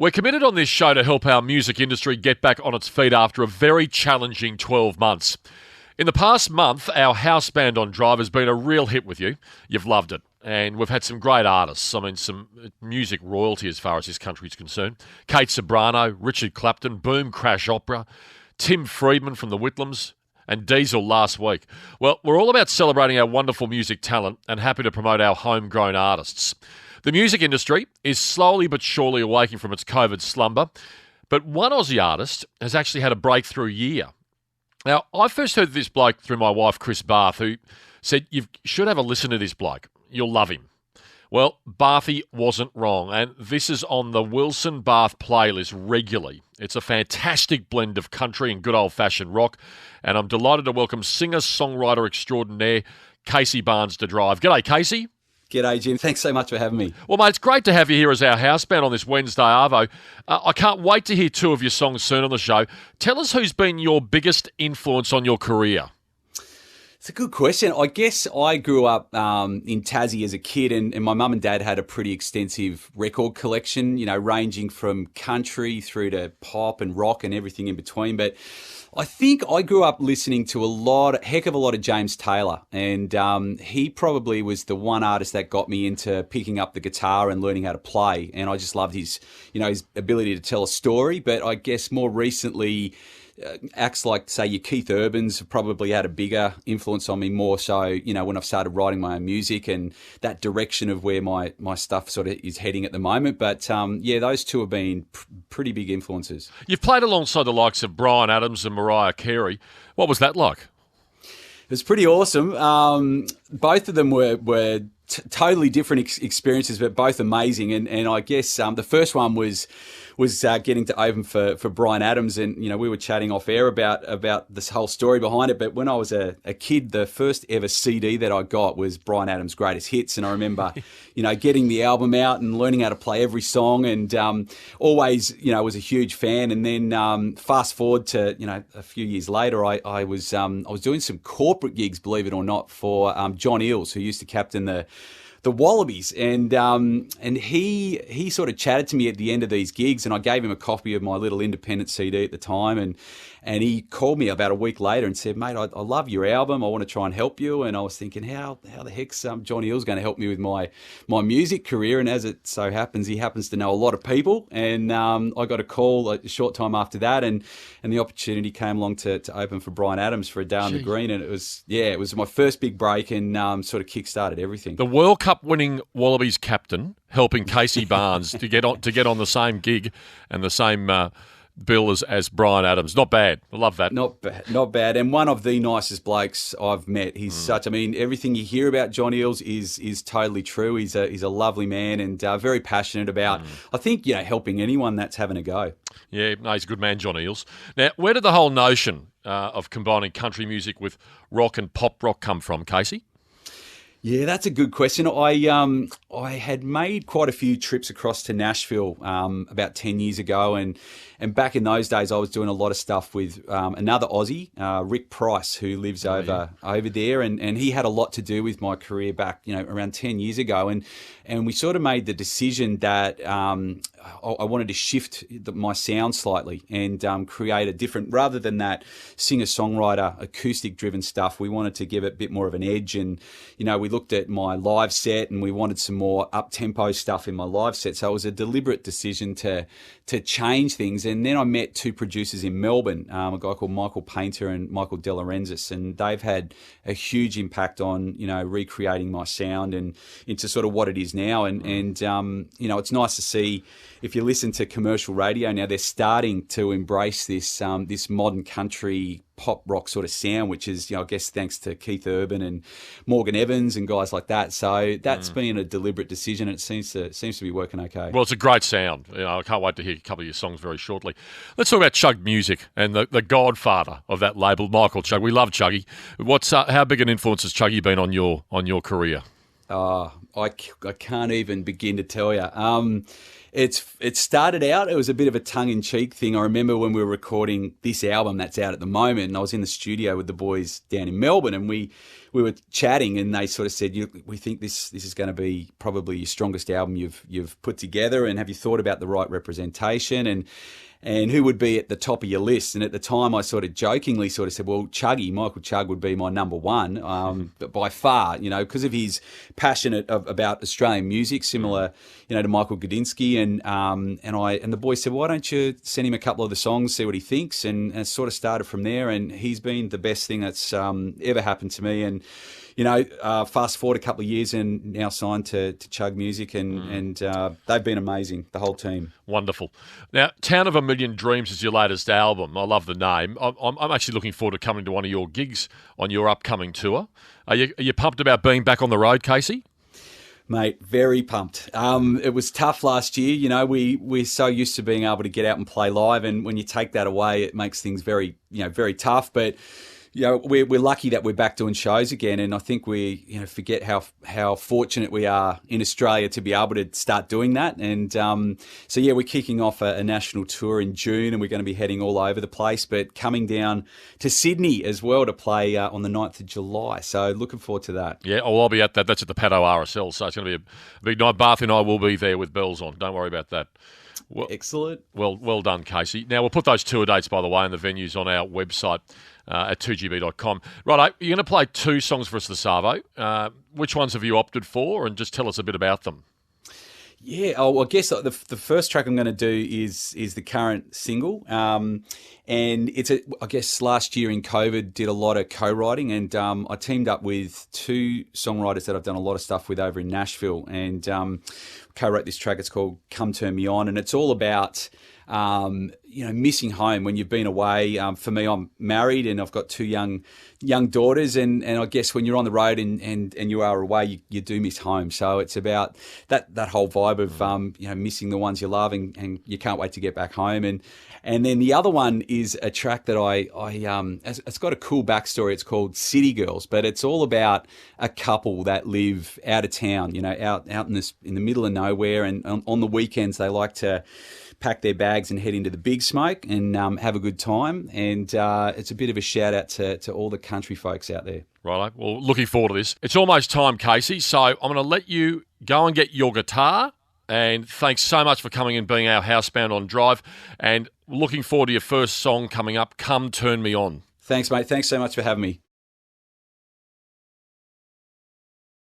We're committed on this show to help our music industry get back on its feet after a very challenging 12 months. In the past month, our house band on Drive has been a real hit with you. You've loved it. And we've had some great artists. I mean, some music royalty as far as this country is concerned. Kate Sobrano, Richard Clapton, Boom Crash Opera, Tim Friedman from the Whitlams, and Diesel last week. Well, we're all about celebrating our wonderful music talent and happy to promote our homegrown artists. The music industry is slowly but surely awaking from its COVID slumber, but one Aussie artist has actually had a breakthrough year. Now, I first heard this bloke through my wife, Chris Barth, who said, "You should have a listen to this bloke. You'll love him." Well, Barthy wasn't wrong, and this is on the Wilson Barth playlist regularly. It's a fantastic blend of country and good old-fashioned rock, and I'm delighted to welcome singer-songwriter extraordinaire Casey Barnes to Drive. G'day, Casey. G'day, Jim. Thanks so much for having me. Well, mate, it's great to have you here as our house band on this Wednesday Arvo. I can't wait to hear two of your songs soon on the show. Tell us who's been your biggest influence on your career. It's a good question. I guess I grew up in Tassie as a kid, and my mum and dad had a pretty extensive record collection, you know, ranging from country through to pop and rock and everything in between. But I think I grew up listening to heck of a lot of James Taylor, and he probably was the one artist that got me into picking up the guitar and learning how to play. And I just loved his ability to tell a story. But I guess more recently, acts like, say, your Keith Urbans have probably had a bigger influence on me, more so, you know, when I've started writing my own music and that direction of where my stuff sort of is heading at the moment. But yeah, those two have been pretty big influences. You've played alongside the likes of Bryan Adams and Mariah Carey. What was that like? It was pretty awesome. Both of them were totally different experiences, but both amazing. And I guess the first one was getting to open for Bryan Adams, and you know, we were chatting off air about this whole story behind it. But when I was a kid, the first ever CD that I got was Bryan Adams' Greatest Hits, and I remember you know, getting the album out and learning how to play every song, and always, you know, was a huge fan. And then fast forward to, you know, a few years later, I was doing some corporate gigs, believe it or not, for John Eales, who used to captain the Wallabies, and he sort of chatted to me at the end of these gigs, and I gave him a copy of my little independent CD at the time, and he called me about a week later and said, "Mate, I love your album. I want to try and help you." And I was thinking, how the heck's John Eales going to help me with my music career? And as it so happens, he happens to know a lot of people, and I got a call a short time after that, and the opportunity came along to open for Bryan Adams for A Day on the Green, and it was my first big break, and sort of kick-started everything. The World Cup winning Wallabies captain helping Casey Barnes to get on the same gig and the same bill as Bryan Adams. Not bad. I love that. Not bad. And one of the nicest blokes I've met. He's such, I mean, everything you hear about John Eales is totally true. He's a lovely man, and very passionate about, I think, you know, helping anyone that's having a go. Yeah, no, he's a good man, John Eales. Now, where did the whole notion of combining country music with rock and pop rock come from, Casey? Yeah, that's a good question. I had made quite a few trips across to Nashville about 10 years ago, and back in those days I was doing a lot of stuff with another Aussie, Rick Price, who lives over there, and he had a lot to do with my career back, you know, around 10 years ago, and we sort of made the decision that I wanted to shift my sound slightly and create a different, rather than that singer-songwriter acoustic-driven stuff, we wanted to give it a bit more of an edge. And, you know, we looked at my live set and we wanted some more up-tempo stuff in my live set. So it was a deliberate decision to change things. And then I met two producers in Melbourne, a guy called Michael Painter and Michael De Laurentiis, and they've had a huge impact on, you know, recreating my sound and into sort of what it is now. And you know, it's nice to see, if you listen to commercial radio now, they're starting to embrace this modern country pop rock sort of sound, which is, you know, I guess thanks to Keith Urban and Morgan Evans and guys like that. So that's been a deliberate decision, and it seems to be working okay. Well, it's a great sound. You know, I can't wait to hear a couple of your songs very shortly. Let's talk about Chugg Music and the godfather of that label, Michael Chugg. We love Chuggy. How big an influence has Chuggy been on your career? I can't even begin to tell you. It started out, it was a bit of a tongue-in-cheek thing. I remember when we were recording this album that's out at the moment, and I was in the studio with the boys down in Melbourne, and we we were chatting, and they sort of said, "We think this is going to be probably your strongest album you've put together, and have you thought about the right representation and who would be at the top of your list?" And at the time, I sort of jokingly sort of said, "Well, Michael Chugg would be my number one, but by far, because of his passion about Australian music, similar, to Michael Gudinski." And the boys said, "Why don't you send him a couple of the songs, see what he thinks?" And it sort of started from there. And he's been the best thing that's ever happened to me. And fast forward a couple of years and now signed to Chugg Music, and they've been amazing, the whole team. Wonderful. Now, Town of a Million Dreams is your latest album. I love the name. I'm actually looking forward to coming to one of your gigs on your upcoming tour. Are you pumped about being back on the road, Casey? Mate, very pumped. It was tough last year. We're so used to being able to get out and play live, and when you take that away, it makes things very, very tough. But we're lucky that we're back doing shows again, and I think we forget how fortunate we are in Australia to be able to start doing that. And we're kicking off a national tour in June, and we're going to be heading all over the place, but coming down to Sydney as well to play on the 9th of July. So looking forward to that. Yeah, I'll be at that. That's at the Paddo RSL, so it's going to be a big night. Barth and I will be there with bells on. Don't worry about that. Well, excellent. Well done, Casey. Now, we'll put those tour dates, by the way, and the venues on our website at 2gb.com. Right, you're going to play 2 songs for us this Savo. Which ones have you opted for? And just tell us a bit about them. Yeah, I guess the first track I'm going to do is the current single. And I guess last year in COVID, did a lot of co-writing, and I teamed up with 2 songwriters that I've done a lot of stuff with over in Nashville, and co-wrote this track. It's called Come Turn Me On, and it's all about missing home when you've been away. For me, I'm married and I've got 2 young daughters, and I guess when you're on the road and you are away, you do miss home. So it's about that whole vibe of missing the ones you love, and you can't wait to get back home. And then the other one is a track that it's got a cool backstory. It's called City Girls, but it's all about a couple that live out of town, out in the middle of nowhere, and on the weekends they like to pack their bags and head into the big smoke and have a good time. And it's a bit of a shout out to all the country folks out there. Right. Well, looking forward to this. It's almost time, Casey, so I'm going to let you go and get your guitar. And thanks so much for coming and being our housebound on Drive. And looking forward to your first song coming up, Come Turn Me On. Thanks, mate. Thanks so much for having me.